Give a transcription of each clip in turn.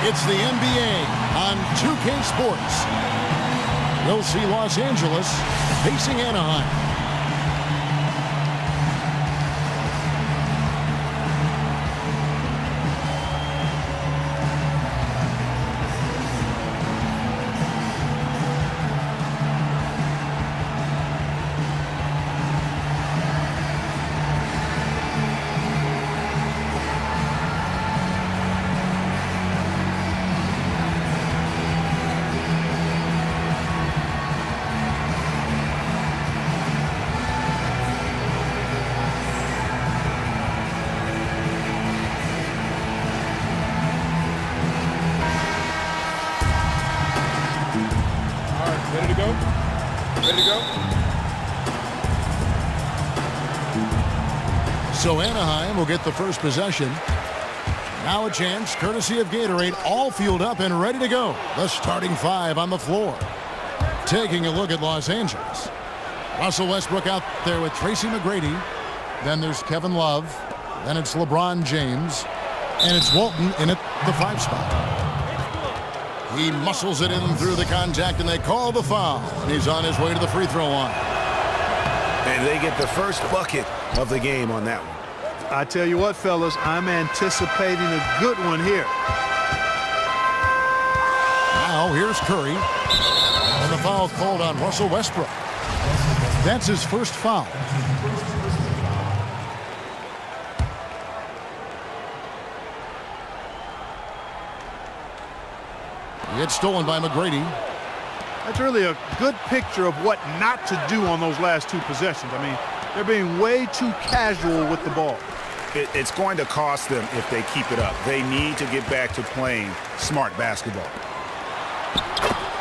It's the NBA on 2K Sports. We'll see Los Angeles facing Anaheim. Ready to go? Ready to go? So Anaheim will get the first possession. Now a chance, courtesy of Gatorade, all fueled up and ready to go. The starting five on the floor. Taking a look at Los Angeles. Russell Westbrook out there with Tracy McGrady. Then there's Kevin Love. Then it's LeBron James. And it's Walton in at the 5 spot. He muscles it in through the contact, and they call the foul. And he's on his way to the free throw line. And they get the first bucket of the game on that one. I tell you what, fellas, I'm anticipating a good one here. Now here's Curry. And the foul called on Russell Westbrook. That's his first foul. It's stolen by McGrady. That's really a good picture of what not to do on those last 2 possessions. I mean, they're being way too casual with the ball. It's going to cost them if they keep it up. They need to get back to playing smart basketball.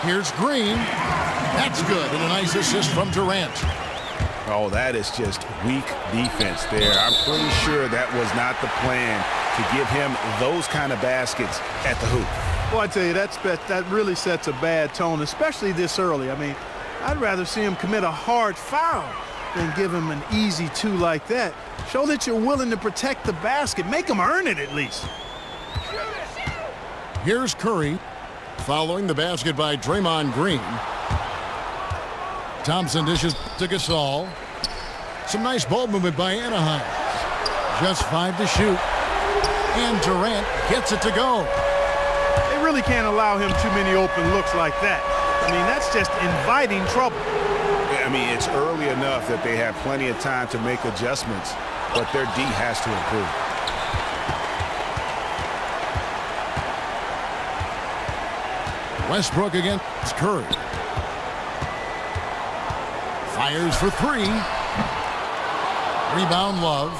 Here's Green. That's good. And a nice assist from Durant. Oh, that is just weak defense there. I'm pretty sure that was not the plan to give him those kind of baskets at the hoop. Well, I tell you, that really sets a bad tone, especially this early. I mean, I'd rather see him commit a hard foul than give him an easy 2 like that. Show that you're willing to protect the basket. Make him earn it at least. Here's Curry following the basket by Draymond Green. Thompson dishes to Gasol. Some nice ball movement by Anaheim. Just 5 to shoot. And Durant gets it to go. They really can't allow him too many open looks like that. I mean, that's just inviting trouble. I mean, it's early enough that they have plenty of time to make adjustments, but their D has to improve. Westbrook against Curry. Fires for 3. Rebound Love.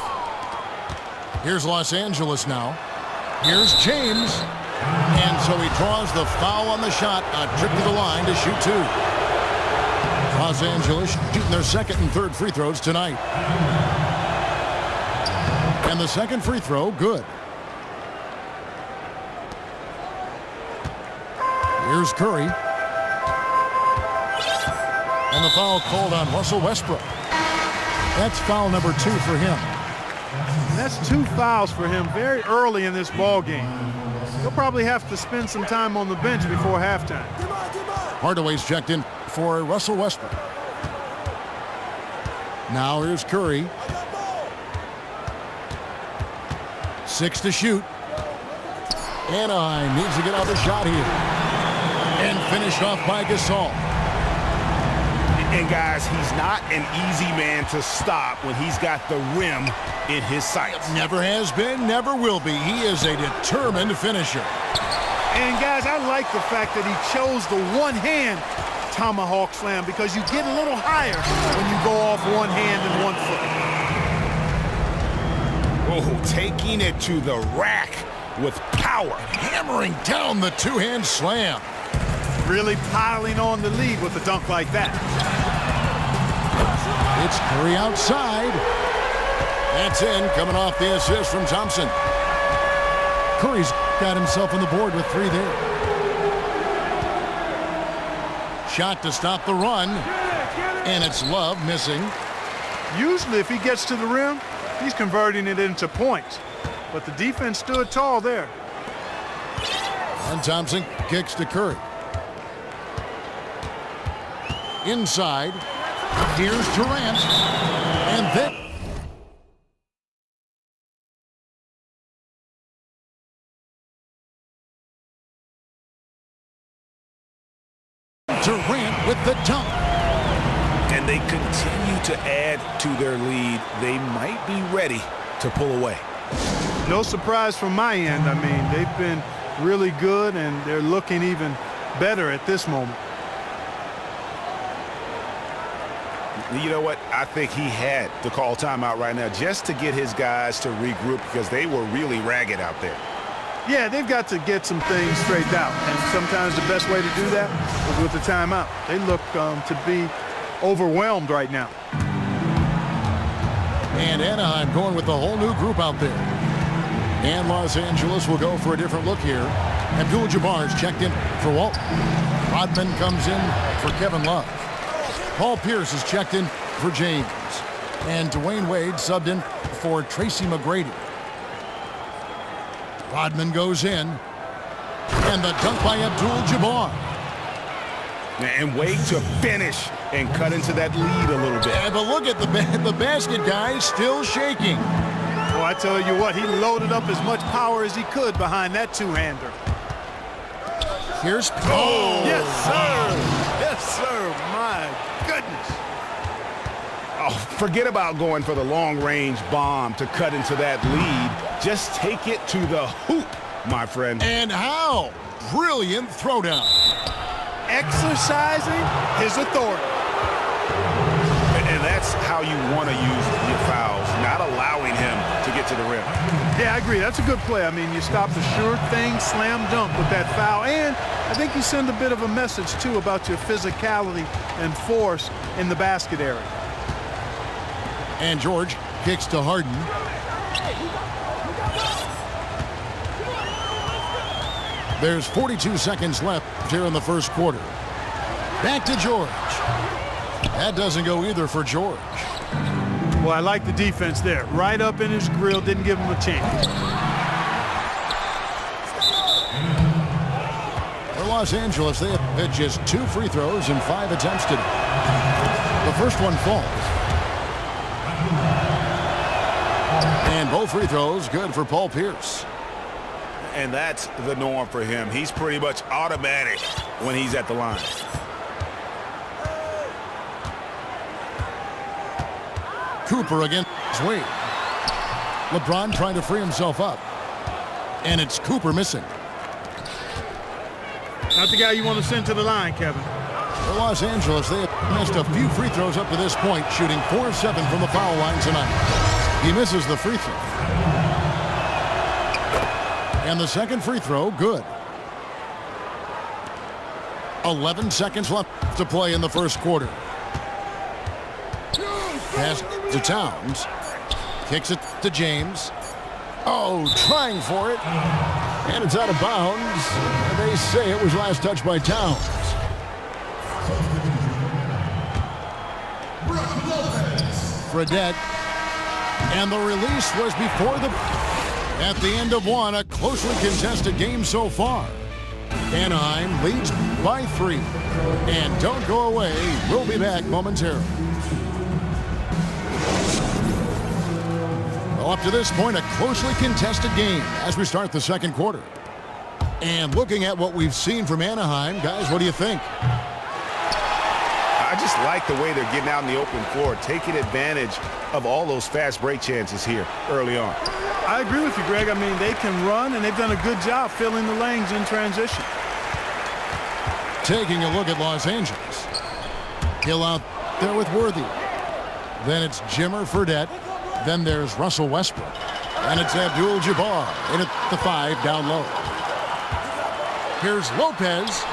Here's Los Angeles now. Here's James. And so he draws the foul on the shot. A trip to the line to shoot 2. Los Angeles shooting their second and third free throws tonight. And the second free throw, good. Here's Curry. And the foul called on Russell Westbrook. That's foul number 2 for him. And that's 2 fouls for him very early in this ball game. He'll probably have to spend some time on the bench before halftime. Hardaway's checked in for Russell Westbrook. Now here's Curry. 6 to shoot. Anaheim needs to get out the shot here. And finished off by Gasol. And guys, he's not an easy man to stop when he's got the rim in his sights. Never has been, never will be. He is a determined finisher. And guys, I like the fact that he chose the one-hand tomahawk slam because you get a little higher when you go off one hand and 1 foot. Oh, taking it to the rack with power. Hammering down the 2-hand slam. Really piling on the lead with a dunk like that. It's Curry outside. That's in, coming off the assist from Thompson. Curry's got himself on the board with 3 there. Shot to stop the run. And it's Love missing. Usually if he gets to the rim, he's converting it into points. But the defense stood tall there. And Thompson kicks to Curry. Inside. Here's Durant. And then Durant with the dunk. And they continue to add to their lead. They might be ready to pull away. No surprise from my end. I mean, they've been really good, and they're looking even better at this moment. You know what? I think he had to call timeout right now just to get his guys to regroup because they were really ragged out there. Yeah, they've got to get some things straightened out, and sometimes the best way to do that is with the timeout. They look to be overwhelmed right now. And Anaheim going with the whole new group out there. And Los Angeles will go for a different look here. Abdul-Jabbar's checked in for Walt. Rodman comes in for Kevin Love. Paul Pierce is checked in for James. And Dwayne Wade subbed in for Tracy McGrady. Rodman goes in. And the dunk by Abdul-Jabbar. And Wade to finish and cut into that lead a little bit. Yeah, but look at the basket, guys, still shaking. Well, I tell you what, he loaded up as much power as he could behind that two-hander. Here's yes, sir. Yes, sir. My goodness. Oh, forget about going for the long-range bomb to cut into that lead. Just take it to the hoop, my friend. And how brilliant throwdown. Exercising his authority. And that's how you want to use your fouls, not allowing him to get to the rim. Yeah, I agree. That's a good play. I mean, you stop the sure thing slam dunk with that foul. And I think you send a bit of a message, too, about your physicality and force in the basket area. And George kicks to Harden. There's 42 seconds left here in the first quarter. Back to George. That doesn't go either for George. Well, I like the defense there. Right up in his grill, didn't give him a chance. For Los Angeles, they have hit just 2 free throws in 5 attempts today. The first one falls. And both free throws good for Paul Pierce. And that's the norm for him. He's pretty much automatic when he's at the line. Cooper against Wade. LeBron trying to free himself up. And it's Cooper missing. Not the guy you want to send to the line, Kevin. For Los Angeles, they have missed a few free throws up to this point, shooting 4 of 7 from the foul line tonight. He misses the free throw. And the second free throw, good. 11 seconds left to play in the first quarter. Pass to Towns. Kicks it to James. Oh, trying for it. And it's out of bounds. And they say it was last touched by Towns. Fredette. And the release was before the... At the end of one, a closely contested game so far. Anaheim leads by 3. And don't go away. We'll be back momentarily. Well, up to this point, a closely contested game as we start the second quarter. And looking at what we've seen from Anaheim, guys, what do you think? I just like the way they're getting out in the open floor, taking advantage of all those fast break chances here early on. I agree with you, Greg. I mean, they can run, and they've done a good job filling the lanes in transition. Taking a look at Los Angeles. Hill out there with Worthy. Then it's Jimmer Fredette. Then there's Russell Westbrook. And it's Abdul-Jabbar in at the 5 down low. Here's Lopez.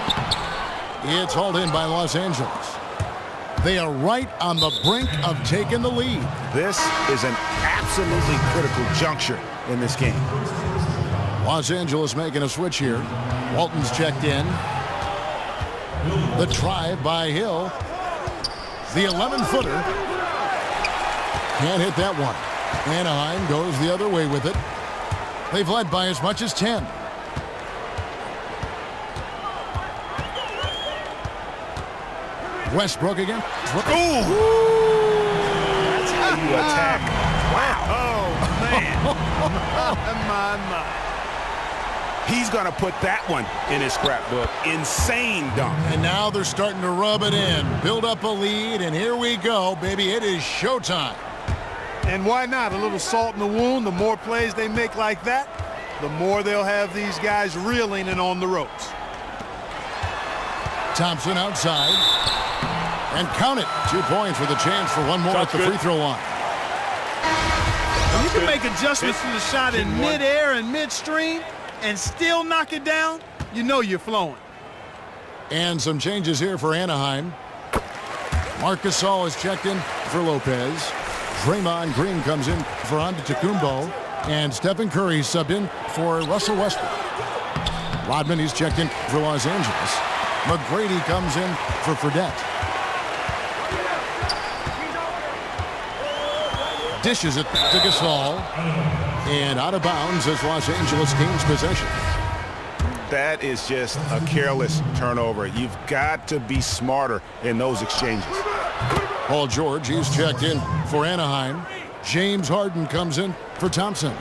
It's hauled in by Los Angeles. They are right on the brink of taking the lead. This is an absolutely critical juncture in this game. Los Angeles making a switch here. Walton's checked in. The drive by Hill. The 11-footer. Can't hit that one. Anaheim goes the other way with it. They've led by as much as 10. Westbrook again. Ooh! That's how you attack. Wow. Oh, man. my. He's going to put that one in his scrapbook. Insane dunk. And now they're starting to rub it in, build up a lead, and here we go, baby. It is showtime. And why not? A little salt in the wound. The more plays they make like that, the more they'll have these guys reeling and on the ropes. Thompson outside. And count it. 2 points with a chance for one more at the free throw line. When you can make adjustments to the shot in midair and midstream and still knock it down, you know you're flowing. And some changes here for Anaheim. Marcus Gasol is checked in for Lopez. Draymond Green comes in for Antetokounmpo. And Stephen Curry subbed in for Russell Westbrook. Rodman, he's checked in for Los Angeles. McGrady comes in for Fredette. Dishes it to Gasol. And out of bounds as Los Angeles gains possession. That is just a careless turnover. You've got to be smarter in those exchanges. Paul George, he's checked in for Anaheim. James Harden comes in for Thompson.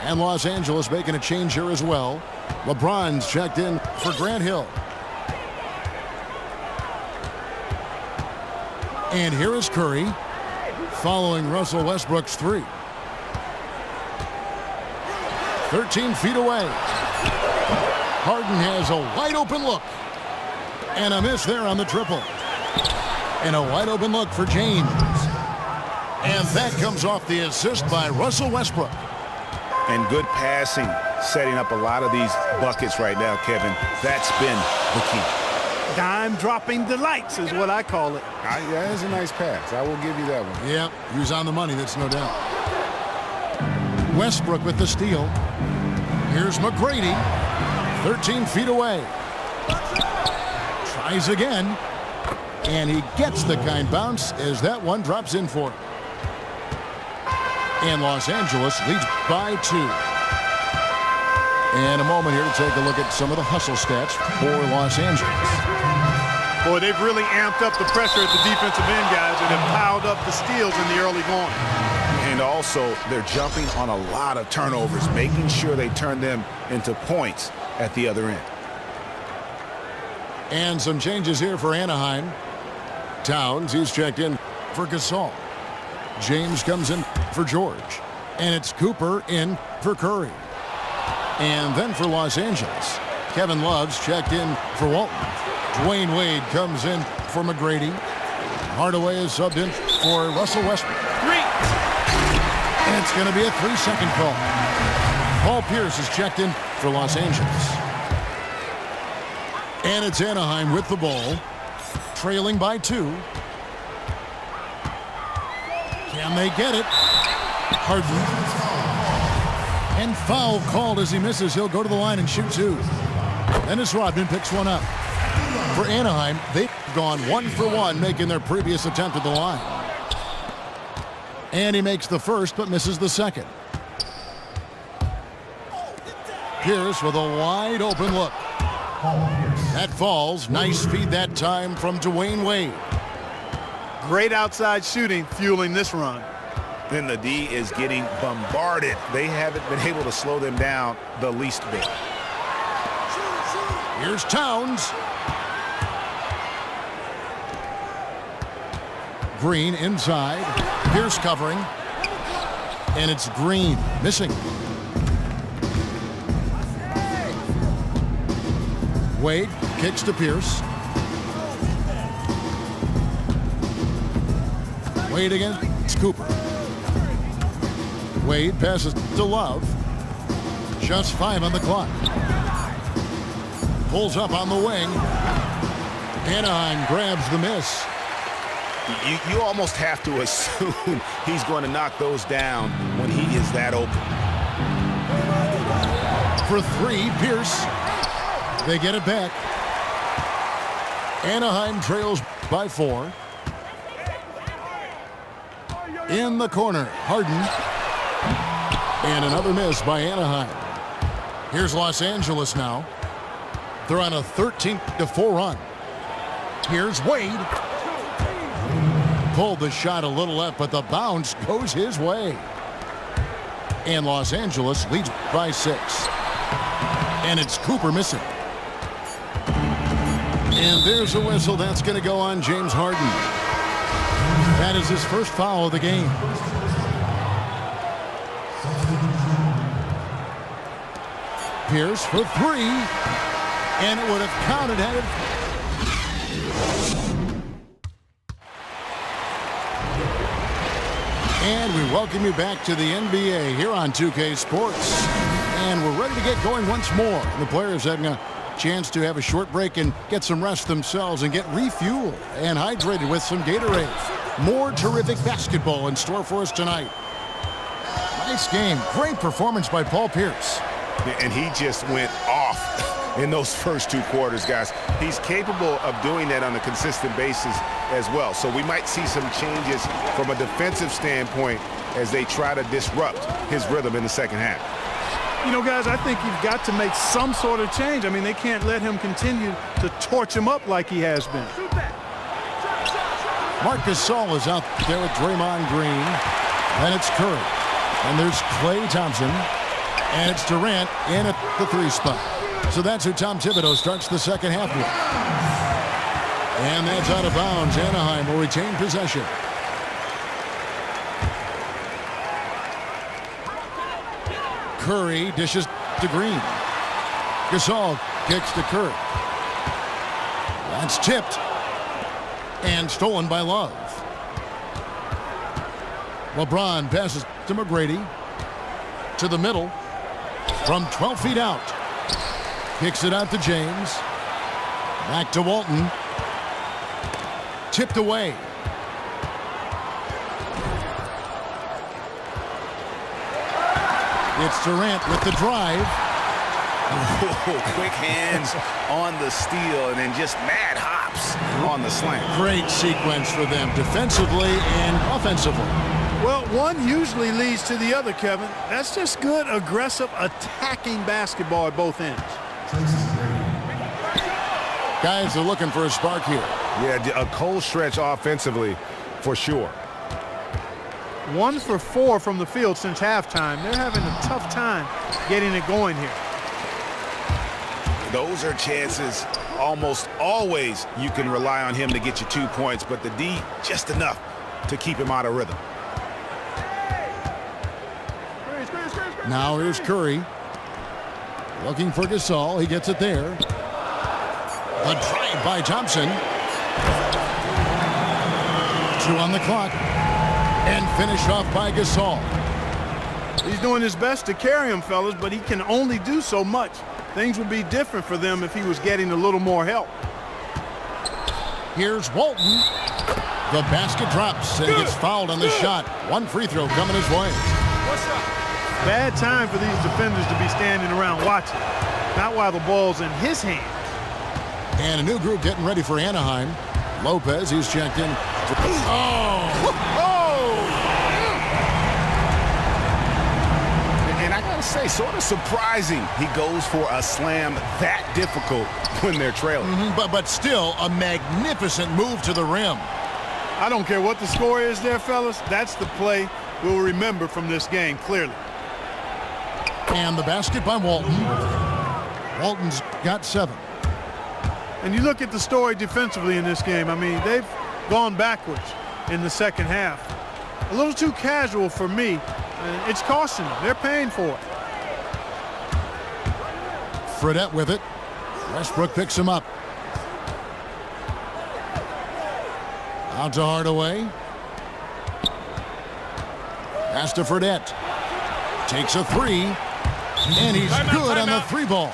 And Los Angeles making a change here as well. LeBron's checked in for Grant Hill. And here is Curry following Russell Westbrook's three. 13 feet away. Harden has a wide open look. And a miss there on the triple. And a wide open look for James. And that comes off the assist by Russell Westbrook. And good passing, setting up a lot of these buckets right now, Kevin. That's been the key. Dime dropping delights is what I call it. Yeah, that's a nice pass. I will give you that one. Yeah, he was on the money, that's no doubt. Westbrook with the steal. Here's McGrady, 13 feet away. Tries again. And he gets the kind bounce as that one drops in for him. And Los Angeles leads by 2. And a moment here to take a look at some of the hustle stats for Los Angeles. Boy, they've really amped up the pressure at the defensive end, guys, and have piled up the steals in the early going. And also, they're jumping on a lot of turnovers, making sure they turn them into points at the other end. And some changes here for Anaheim. Towns, he's checked in for Gasol. James comes in for George. And it's Cooper in for Curry. And then for Los Angeles, Kevin Love's checked in for Walton. Dwayne Wade comes in for McGrady. Hardaway is subbed in for Russell Westbrook. And it's going to be a 3-second call. Paul Pierce is checked in for Los Angeles. And it's Anaheim with the ball, trailing by 2. Can they get it? Harden. And foul called as he misses. He'll go to the line and shoot 2. Dennis Rodman picks one up. For Anaheim, they've gone 1 for 1, making their previous attempt at the line. And he makes the first, but misses the second. Pierce with a wide open look. That falls. Nice feed that time from Dwayne Wade. Great outside shooting fueling this run. Then the D is getting bombarded. They haven't been able to slow them down the least bit. Here's Towns. Green inside. Pierce covering. And it's Green missing. Wade kicks to Pierce. Wade again. It's Cooper. Wade passes to Love. Just 5 on the clock. Pulls up on the wing. Anaheim grabs the miss. You almost have to assume he's going to knock those down when he is that open. For 3, Pierce. They get it back. Anaheim trails by 4. In the corner, Harden. And another miss by Anaheim. Here's Los Angeles now. They're on a 13-4 run. Here's Wade. Pulled the shot a little left, but the bounce goes his way. And Los Angeles leads by 6. And it's Cooper missing. And there's a whistle. That's going to go on James Harden. That is his first foul of the game. Pierce for 3. And it would have counted had it. And we welcome you back to the NBA here on 2K Sports. And we're ready to get going once more. The players having a chance to have a short break and get some rest themselves and get refueled and hydrated with some Gatorade. More terrific basketball in store for us tonight. Nice game. Great performance by Paul Pierce. And he just went off in those first 2 quarters, guys. He's capable of doing that on a consistent basis as well. So we might see some changes from a defensive standpoint as they try to disrupt his rhythm in the second half. You know, guys, I think you've got to make some sort of change. I mean, they can't let him continue to torch him up like he has been. Marc Gasol is out there with Draymond Green. And it's Curry. And there's Klay Thompson. And it's Durant in at the 3 spot. So that's who Tom Thibodeau starts the second half with. And that's out of bounds. Anaheim will retain possession. Curry dishes to Green. Gasol kicks to Curry. That's tipped. And stolen by Love. LeBron passes to McGrady. To the middle. From 12 feet out. Kicks it out to James. Back to Walton. Tipped away. It's Durant with the drive. Quick hands on the steal and then just mad hops on the slant. Great sequence for them defensively and offensively. Well, one usually leads to the other, Kevin. That's just good, aggressive, attacking basketball at both ends. Guys are looking for a spark here. Yeah, a cold stretch offensively for sure. 1 for 4 from the field since halftime. They're having a tough time getting it going here. Those are chances almost always you can rely on him to get you 2 points, but the D just enough to keep him out of rhythm. Now here's Curry. Looking for Gasol. He gets it there. A drive by Thompson. 2 on the clock. And finished off by Gasol. He's doing his best to carry him, fellas, but he can only do so much. Things would be different for them if he was getting a little more help. Here's Walton. The basket drops and gets fouled on the shot. 1 free throw coming his way. Bad time for these defenders to be standing around watching. Not while the ball's in his hand. And a new group getting ready for Anaheim. Lopez, he's checked in. And I gotta say, sort of surprising he goes for a slam that difficult when they're trailing. But still a magnificent move to the rim. I don't care what the score is there, fellas. That's the play we'll remember from this game, clearly. And the basket by Walton. Walton's got 7. And you look at the story defensively in this game. I mean, they've gone backwards in the second half. A little too casual for me. It's costing them. They're paying for it. Fredette with it. Westbrook picks him up. Out to Hardaway. Pass to Fredette. Takes a 3. And he's good on the 3 ball.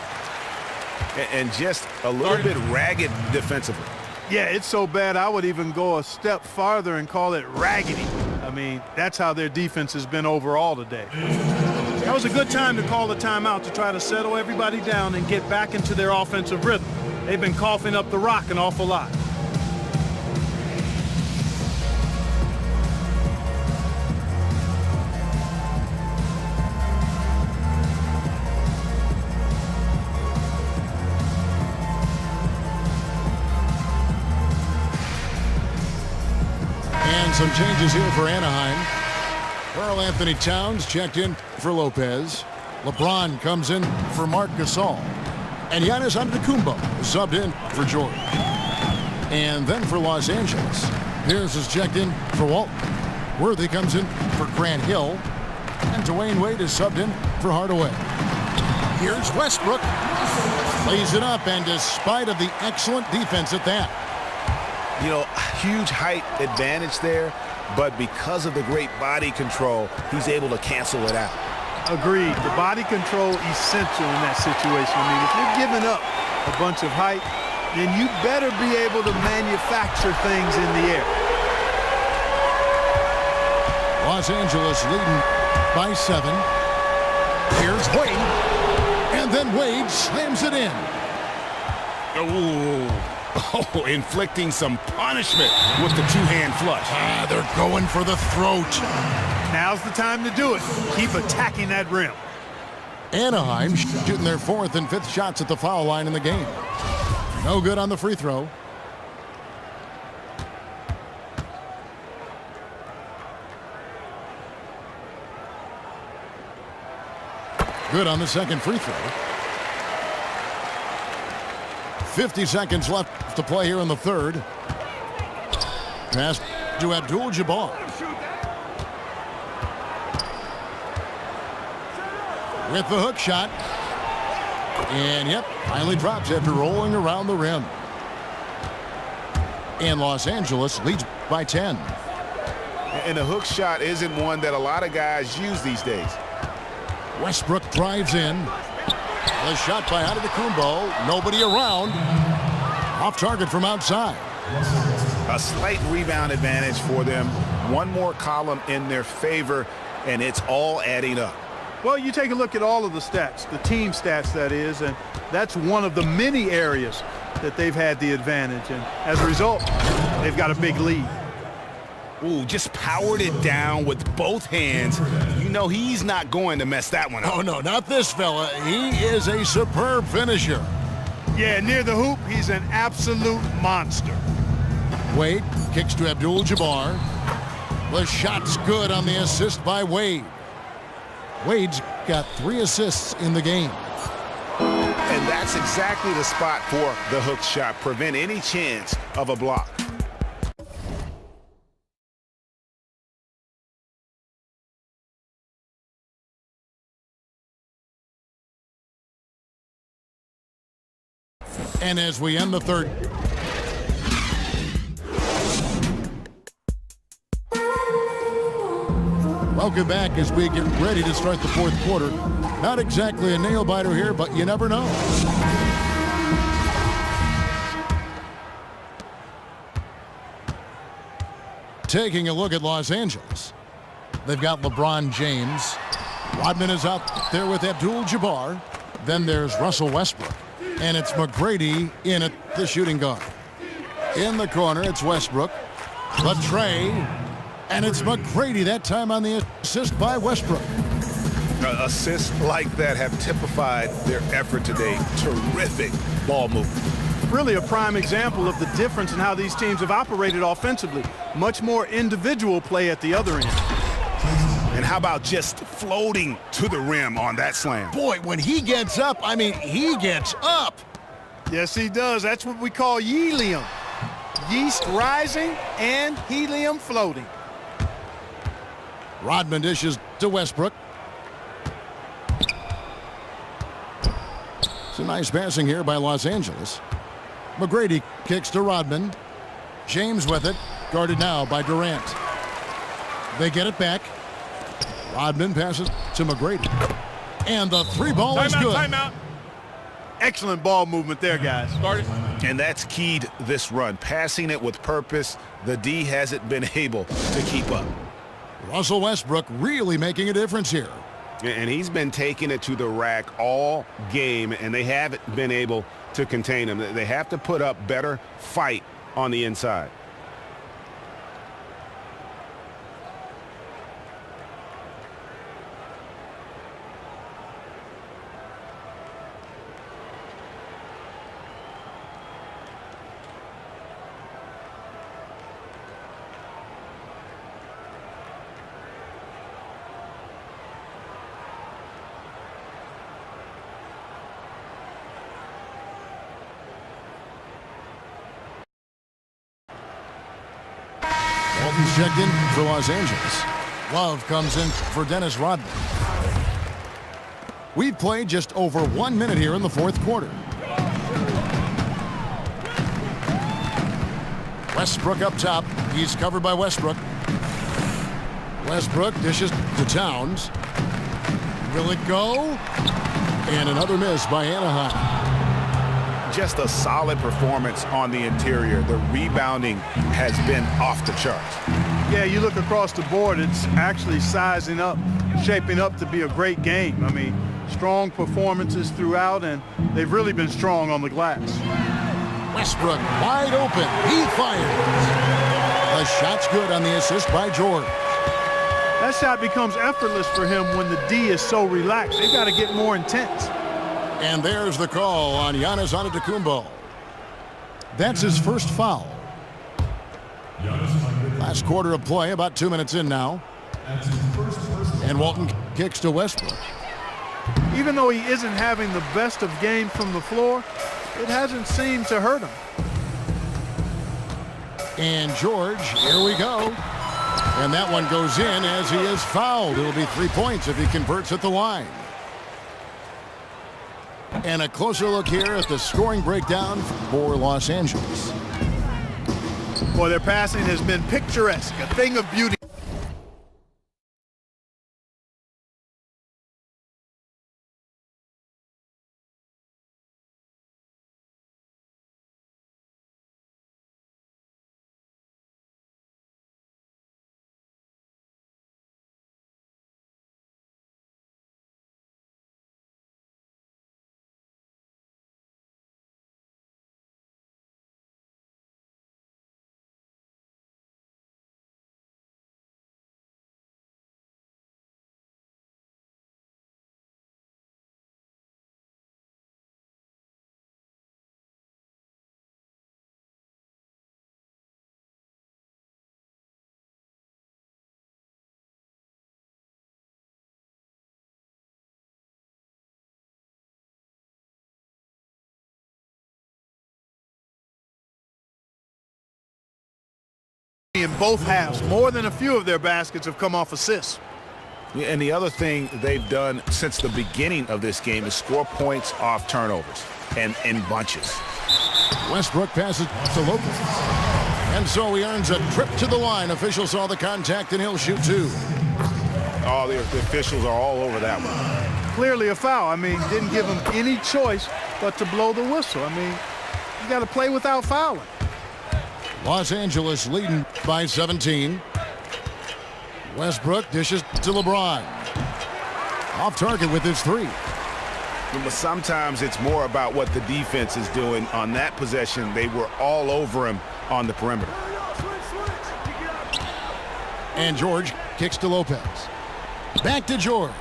And just a little bit ragged defensively. Yeah, it's so bad I would even go a step farther and call it raggedy. I mean, that's how their defense has been overall today. That was a good time to call the timeout to try to settle everybody down and get back into their offensive rhythm. They've been coughing up the rock an awful lot. Some changes here for Anaheim. Karl Anthony Towns checked in for Lopez. LeBron comes in for Marc Gasol. And Giannis Antetokounmpo subbed in for Jordan. And then for Los Angeles, Pierce is checked in for Walton. Worthy comes in for Grant Hill. And Dwayne Wade is subbed in for Hardaway. Here's Westbrook. Plays it up, and despite of the excellent defense at that. You know, huge height advantage there, but because of the great body control, he's able to cancel it out. Agreed. The body control essential in that situation. I mean, if you're giving up a bunch of height, then you better be able to manufacture things in the air. Los Angeles leading by 7. Here's Wade. And then Wade slams it in. Oh, inflicting some punishment with the two-hand flush. They're going for the throat. Now's the time to do it. Keep attacking that rim. Anaheim shooting their 4th and 5th shots at the foul line in the game. No good on the free throw. Good on the second free throw. 50 seconds left to play here in the third. Pass to Abdul-Jabbar. With the hook shot. And yep, finally drops after rolling around the rim. And Los Angeles leads by 10. And the hook shot isn't one that a lot of guys use these days. Westbrook drives in. The shot by Antetokounmpo. Nobody around. Off target from outside. A slight rebound advantage for them. One more column in their favor, and it's all adding up. Well, you take a look at all of the stats, the team stats that is, and that's one of the many areas that they've had the advantage. And as a result, they've got a big lead. Ooh, just powered it down with both hands. You know he's not going to mess that one up. Oh, no, not this fella. He is a superb finisher. Yeah, near the hoop, he's an absolute monster. Wade kicks to Abdul-Jabbar. The shot's good on the assist by Wade. Wade's got 3 assists in the game. And that's exactly the spot for the hook shot. Prevent any chance of a block. And as we end the third, welcome back as we get ready to start the fourth quarter. Not exactly a nail-biter here, but you never know. Taking a look at Los Angeles. They've got LeBron James. Rodman is out there with Abdul-Jabbar. Then there's Russell Westbrook. And it's McGrady in at the shooting guard. In the corner, it's Westbrook. The tray. And it's McGrady that time on the assist by Westbrook. Assists like that have typified their effort today. Terrific ball movement. Really a prime example of the difference in how these teams have operated offensively. Much more individual play at the other end. And how about just floating to the rim on that slam? Boy, when he gets up, I mean, he gets up. Yes, he does. That's what we call helium. Yeast rising and helium floating. Rodman dishes to Westbrook. It's a nice passing here by Los Angeles. McGrady kicks to Rodman. James with it, guarded now by Durant. They get it back. Rodman passes to McGrady. And the three ball is good. Timeout. Excellent ball movement there, guys. And that's keyed this run. Passing it with purpose. The D hasn't been able to keep up. Russell Westbrook really making a difference here. And he's been taking it to the rack all game, and they haven't been able to contain him. They have to put up better fight on the inside. Martin's checked in for Los Angeles. Love comes in for Dennis Rodman. We've played just over 1 minute here in the fourth quarter. Westbrook up top. He's covered by Westbrook. Westbrook dishes to Towns. Will it go? And another miss by Anaheim. Just a solid performance on the interior. The rebounding has been off the charts. Yeah, you look across the board, it's actually sizing up, shaping up to be a great game. I mean, strong performances throughout, and they've really been strong on the glass. Westbrook wide open. He fires. The shot's good on the assist by George. That shot becomes effortless for him when the D is so relaxed. They've got to get more intense. And there's the call on Giannis Antetokounmpo. That's his first foul. Last quarter of play, about 2 minutes in now. And Walton kicks to Westbrook. Even though he isn't having the best of games from the floor, it hasn't seemed to hurt him. And George, here we go. And that one goes in as he is fouled. It'll be 3 points if he converts at the line. And a closer look here at the scoring breakdown for Los Angeles. Boy, their passing has been picturesque, a thing of beauty. In both halves, more than a few of their baskets have come off assists. And the other thing they've done since the beginning of this game is score points off turnovers and in bunches. Westbrook passes to Lopez. And so he earns a trip to the line. Officials saw the contact and he'll shoot two. Oh, the officials are all over that one. Clearly a foul. I mean, didn't give him any choice but to blow the whistle. I mean, you got to play without fouling. Los Angeles leading by 17. Westbrook dishes to LeBron. Off target with his three. But sometimes it's more about what the defense is doing. On that possession, they were all over him on the perimeter. And George kicks to Lopez. Back to George.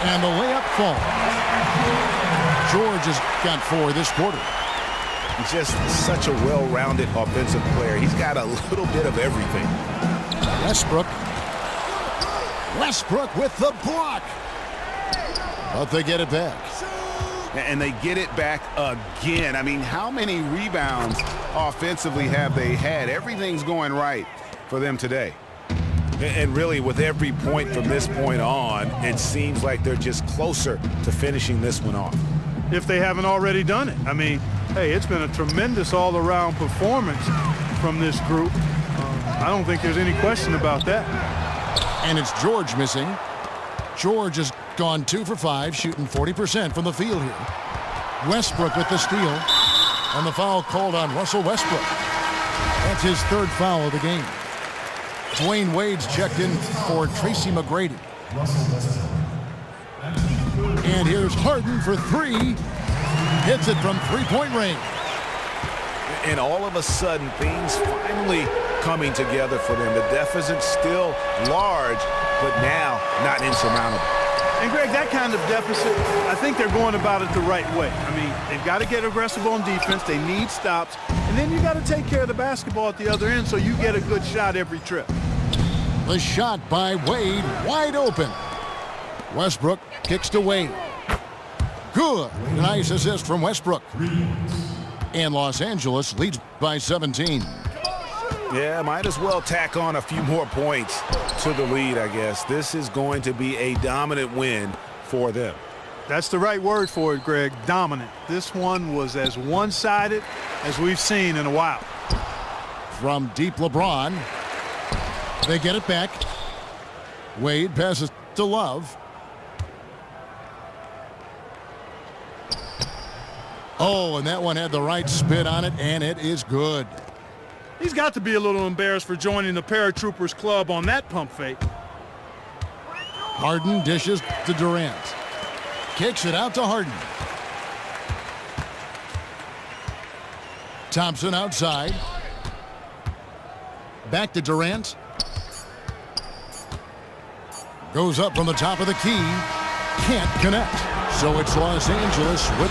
And the layup falls. George has got 4 this quarter. Just such a well-rounded offensive player. He's got a little bit of everything. Westbrook. Westbrook with the block. But they get it back. And they get it back again. I mean, how many rebounds offensively have they had? Everything's going right for them today. And really, with every point from this point on, it seems like they're just closer to finishing this one off. If they haven't already done it. I mean, hey, it's been a tremendous all-around performance from this group. I don't think there's any question about that. And it's George missing. George has gone 2 for 5, shooting 40% from the field here. Westbrook with the steal. And the foul called on Russell Westbrook. That's his 3rd foul of the game. Dwayne Wade's checked in for Tracy McGrady. And here's Harden for 3. Hits it from 3-point range. And all of a sudden, things finally coming together for them. The deficit's still large, but now not insurmountable. And, Greg, that kind of deficit, I think they're going about it the right way. I mean, they've got to get aggressive on defense. They need stops. And then you got to take care of the basketball at the other end so you get a good shot every trip. The shot by Wade, wide open. Westbrook kicks to Wade. Good. Nice assist from Westbrook. And Los Angeles leads by 17. Yeah, might as well tack on a few more points to the lead, I guess. This is going to be a dominant win for them. That's the right word for it, Greg. Dominant. This one was as one-sided as we've seen in a while. From deep, LeBron. They get it back. Wade passes to Love. Oh, and that one had the right spin on it, and it is good. He's got to be a little embarrassed for joining the Paratroopers Club on that pump fake. Harden dishes to Durant. Kicks it out to Harden. Thompson outside. Back to Durant. Goes up from the top of the key. Can't connect. So it's Los Angeles with